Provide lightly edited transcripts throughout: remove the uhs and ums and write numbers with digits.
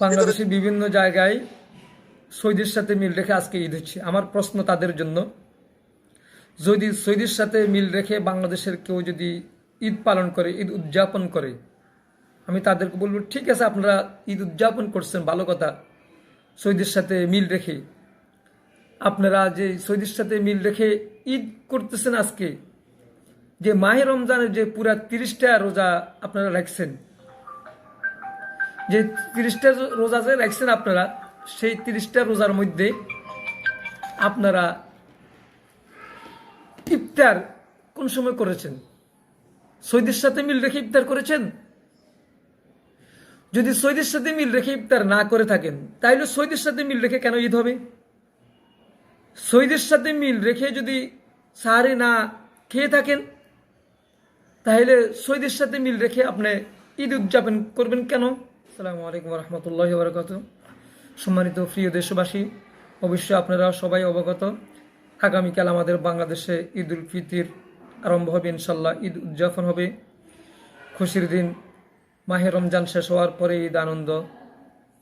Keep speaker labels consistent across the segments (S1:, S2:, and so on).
S1: বাংলাদেশে বিভিন্ন জায়গায় সৌদির সাথে মিল রেখে আজকে ঈদ হচ্ছে। আমার প্রশ্ন তাদের জন্য, যদি সৌদির সাথে মিল রেখে বাংলাদেশের কেউ যদি ঈদ পালন করে, ঈদ উদযাপন করে, আমি তাদেরকে বলবো ঠিক আছে, আপনারা ঈদ উদযাপন করছেন, ভালো কথা। সৌদির সাথে মিল রেখে আপনারা যে সৌদির সাথে মিল রেখে ঈদ করতেছেন, আজকে যে মাহে রমজানের যে পুরা 30টা রোজা আপনারা রাখছেন, যে 30টা রোজা যে রাখছেন আপনারা, সেই 30টা রোজার মধ্যে আপনারা ইফতার কোন সময় করেছেন? সৌদির সাথে মিল রেখে ইফতার করেছেন? যদি সৌদির সাথে মিল রেখে ইফতার না করে থাকেন, তাইলে সৌদির সাথে মিল রেখে কেন ঈদ হবে? সৌদির সাথে মিল রেখে যদি সাহারি না খেয়ে থাকেন, তাহলে সৌদির সাথে মিল রেখে আপনি ঈদ উদযাপন করবেন কেন? আসসালামু আলাইকুম রহমতুল্লাহি ওয়া বারাকাতুহু। সম্মানিত প্রিয় দেশবাসী, অবশ্যই আপনারা সবাই অবগত, আগামীকাল আমাদের বাংলাদেশে ঈদ উল ফিতর আরম্ভ হবে। ইনশাল্লাহ ঈদ উদযাপন হবে, খুশির দিন। মাহে রমজান শেষ হওয়ার পরে ঈদ আনন্দ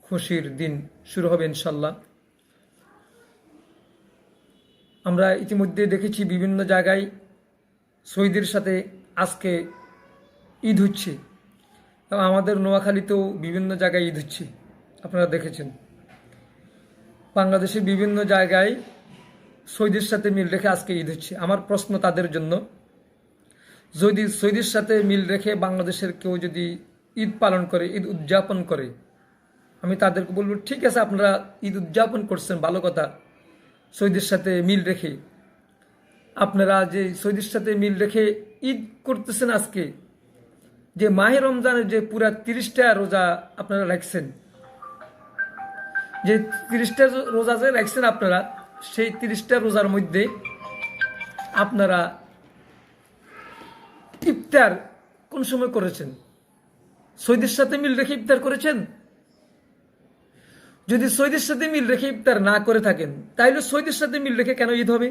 S1: খুশির দিন শুরু হবে ইনশাল্লাহ। আমরা ইতিমধ্যে দেখেছি বিভিন্ন জায়গায় সৌদির সাথে আজকে ঈদ হচ্ছে, এবং আমাদের নোয়াখালীতেও বিভিন্ন জায়গায় ঈদ হচ্ছে, আপনারা দেখেছেন। বাংলাদেশের বিভিন্ন জায়গায় সৌদির সাথে মিল রেখে আজকে ঈদ হচ্ছে। আমার প্রশ্ন তাদের জন্য, যদি সৌদির সাথে মিল রেখে বাংলাদেশের কেউ যদি ঈদ পালন করে, ঈদ উদযাপন করে, আমি তাদেরকে বলবো ঠিক আছে, আপনারা ঈদ উদযাপন করছেন, ভালো কথা। সৌদির সাথে মিল রেখে আপনারা যে সৌদির সাথে মিল রেখে ঈদ করতেছেন, আজকে যে মাহে রমজানের যে পুরা 30টা রোজা আপনারা রাখছেন, যে 30টা রোজা যে রাখছেন আপনারা, সেই 30টা রোজার মধ্যে আপনারা ইফতার কোন সময় করেছেন? সৌদির সাথে মিল রেখে ইফতার করেছেন? যদি সৌদির সাথে মিল রেখে ইফতার না করে থাকেন, তাহলে সৌদির সাথে মিল রেখে কেন ঈদ হবে?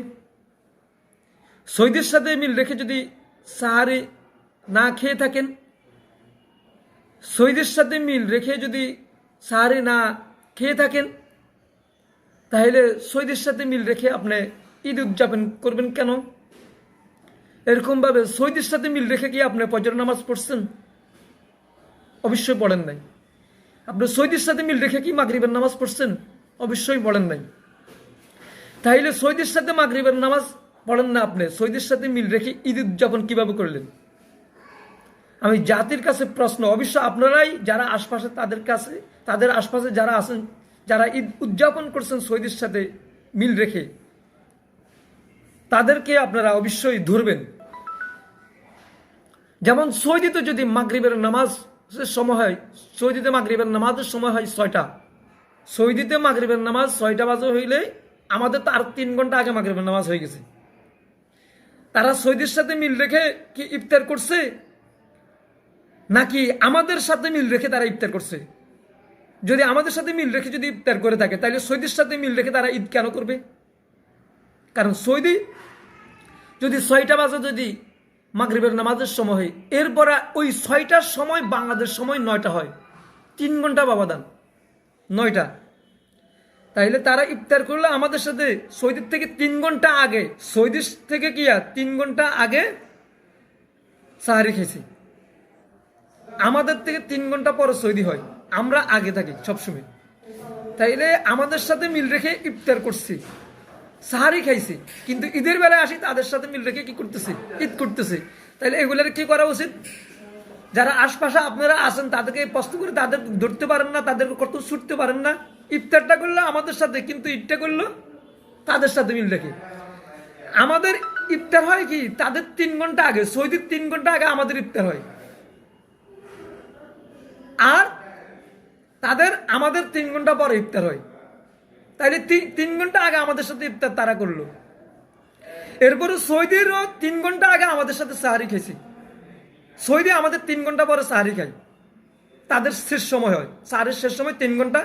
S1: সৌদির সাথে মিল রেখে যদি সাহারি না খেয়ে থাকেন, সৌদির সাথে মিল রেখে যদি সাহারি না খেয়ে থাকেন, তাহলে সৌদির সাথে মিল রেখে আপনি ঈদ উদযাপন করবেন কেন? এরকমভাবে সৌদির সাথে মিল রেখে কি আপনি ফজর নামাজ পড়ছেন? অবশ্যই পড়েন নাই। আপনি সৌদির সাথে মিল রেখে কি মাগরিবের নামাজ পড়ছেন? অবশ্যই পড়েন নাই। তাইলে সৌদির সাথে মাগরিবের নামাজ পড়েন না, আপনি সৌদির সাথে মিল রেখে ঈদ উদযাপন কিভাবে করলেন? আমি জাতির কাছে প্রশ্ন, অবশ্য আপনারাই যারা আশপাশে, তাদের কাছে, তাদের আশপাশে যারা আছেন, যারা ঈদ উদযাপন করছেন সৌদির সাথে মিল রেখে, তাদেরকে আপনারা অবশ্যই ধরবেন। যেমন সৌদিতে যদি মাগরিবের নামাজের সময় হয়, সৌদিতে মাগরিবের নামাজের সময় হয় 6টা, সৌদিতে মাগরিবের নামাজ 6টা বাজে হইলে আমাদের তো আর 3 ঘন্টা আগে মাগরিবের নামাজ হয়ে গেছে। তারা সৌদির সাথে মিল রেখে কি ইফতার করছে, নাকি আমাদের সাথে মিল রেখে তারা ইফতার করছে? যদি আমাদের সাথে মিল রেখে যদি ইফতার করে থাকে, তাহলে সৌদির সাথে মিল রেখে তারা ঈদ কেন করবে? কারণ সৌদি যদি 6টা বাজে যদি মাগরিবের নামাজের সময় হয়, এরপরে ওই 6টার সময় বাংলাদেশ সময় 9টা হয়, 3 ঘন্টা ব্যবধান, 9টা। তাইলে তারা ইফতার করলে আমাদের সাথে সৌদির থেকে 3 ঘন্টা আগে, সৌদির থেকে কি 3 ঘন্টা আগে সাহারি খেয়েছি। আমাদের থেকে 3 ঘন্টা পরে সৌদি হয়, আমরা আগে থাকি সবসময়। তাইলে আমাদের সাথে মিল রেখে ইফতার করছি, সাহারি খাইছি, কিন্তু ঈদের বেলায় আসি তাদের সাথে মিল রেখে কি করতেছি? ঈদ করতেছি। তাইলে এগুলোর কি করা উচিত? যারা আশপাশে আপনারা আছেন, তাদেরকে প্রশ্ন করে, তাদের ধরতে পারেন না, তাদেরকে কত ছুটতে পারেন না? ইফতারটা করলো আমাদের সাথে, কিন্তু ঈদটা করলো তাদের সাথে মিল রেখে। আমাদের ইফতার হয় কি তাদের 3 ঘন্টা আগে, সৌদির 3 ঘন্টা আগে আমাদের ইফতার হয়, আর তাদের আমাদের 3 ঘন্টা পরে ইফতার হয়। তাইলে 3 ঘন্টা আগে আমাদের সাথে ইফতার তারা করলো। এরপরে সৌদিরও 3 ঘন্টা আগে আমাদের সাথে সাহারি খেয়েছি। সৌদি আমাদের 3 ঘন্টা পরে সাহারি খাই, তাদের শেষ সময় হয়, সাহারির শেষ সময় 3 ঘন্টা,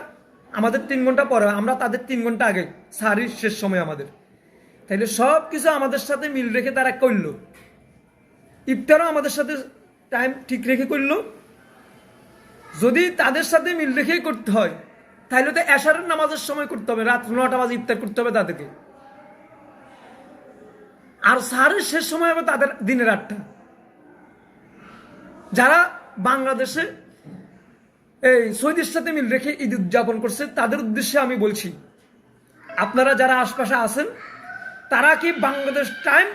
S1: আমাদের 3 ঘন্টা পরে, আমরা তাদের 3 ঘন্টা আগে, সাহারির শেষ সময় আমাদের। তাইলে সব কিছু আমাদের সাথে মিল রেখে তারা করলো, ইফতারও আমাদের সাথে টাইম ঠিক রেখে করলো। যদি তাদের সাথে মিল রেখেই করতে হয়, তাহলে তো এশারের নামাজের সময় করতে হবে, রাত 9টা বাজে ইফতার করতে হবে তাদেরকে। আর সাহারের শেষ সময় হবে তাদের দিনের 8টা। যারা বাংলাদেশে এই সৌদির সাথে মিল রেখে ঈদ উদযাপন করছে তাদের উদ্দেশ্যে আমি বলছি, আপনারা যারা আশপাশে আছেন তারা কি বাংলাদেশ টাইম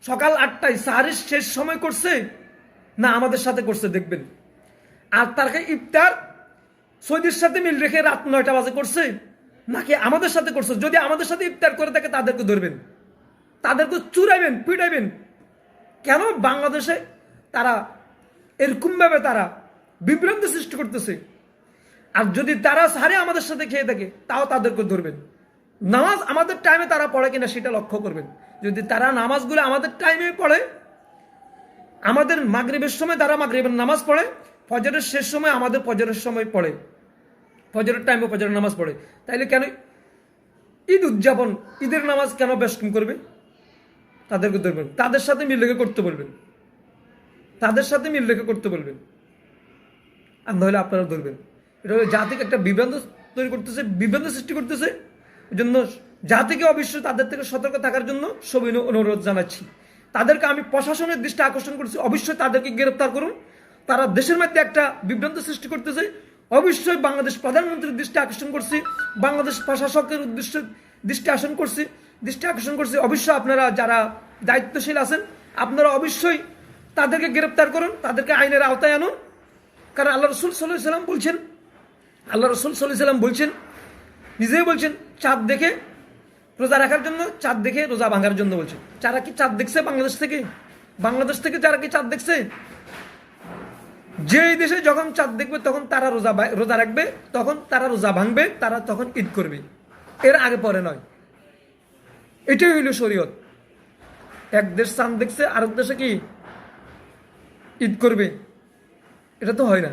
S1: সকাল 8টায় সাহারের শেষ সময় করছে না আমাদের সাথে করছে দেখবেন। আর তারকে ইফতার সৌদির সাথে মিল রেখে রাত 9টা বাজে করছে নাকি আমাদের সাথে করছে। যদি আমাদের সাথে ইফতার করে থাকে তাদেরকে ধরবেন, তাদেরকে চুরাইবেন, পিটাইবেন। কেন বাংলাদেশে তারা এরকমভাবে তারা বিভ্রান্তি সৃষ্টি করতেছে। আর যদি তারা সারে আমাদের সাথে খেয়ে থাকে তাও তাদেরকে ধরবেন। নামাজ আমাদের টাইমে তারা পড়ে কিনা সেটা লক্ষ্য করবেন। যদি তারা নামাজগুলো আমাদের টাইমে পড়ে, আমাদের মাগরিবের সময় তারা মাগরিবের নামাজ পড়ে, ফজরের শেষ সময় আমাদের ফজরের সময় পড়ে, ফজরের টাইমে ফজরের নামাজ পড়ে, তাইলে কেন ঈদ উদযাপন ঈদের নামাজ কেন বেশকম করবে? তাদেরকে ধরবেন, তাদের সাথে মিল রেখে করতে বলবেন, তাদের সাথে মিল রেখে করতে বলবেন। আর নইলে আপনারা ধরবেন। এটা হলো জাতিকে একটা বিভ্রান্ত তৈরি করতেছে, বিভ্রান্ত সৃষ্টি করতেছে। এই জন্য জাতিকে অবশ্যই তাদের থেকে সতর্ক থাকার জন্য সবিনয় অনুরোধ জানাচ্ছি। তাদেরকে আমি প্রশাসনের দৃষ্টি আকর্ষণ করছি, অবশ্যই তাদেরকে গ্রেপ্তার করুন। তারা দেশের মধ্যে একটা বিভ্রান্ত সৃষ্টি করতেছে। অবশ্যই বাংলাদেশ প্রধানমন্ত্রীর দৃষ্টি আকর্ষণ করছি, বাংলাদেশ প্রশাসকের উদ্দেশ্যে দৃষ্টি আকর্ষণ করছি। অবশ্যই আপনারা যারা দায়িত্বশীল আছেন আপনারা অবশ্যই তাদেরকে গ্রেপ্তার করুন, তাদেরকে আইনের আওতায় আনুন। কারণ আল্লাহ রসুল সাল্লাল্লাহু আলাইহি ওয়াসাল্লাম বলছেন, নিজেই বলছেন, চাঁদ দেখে রোজা রাখার জন্য, চাঁদ দেখে রোজা ভাঙার জন্য বলছেন। যারা কি চাঁদ দেখছে বাংলাদেশ থেকে যারা কি চাঁদ দেখছে? যেই দেশে যখন চাঁদ দেখবে তখন তারা রোজা রাখবে, তখন তারা রোজা ভাঙবে, তারা তখন ঈদ করবে, এর আগে পরে নয়। এটাই হইল শরীয়ত। এক দেশ চাঁদ দেখছে আরেক দেশে কি ঈদ করবে? এটা তো হয় না।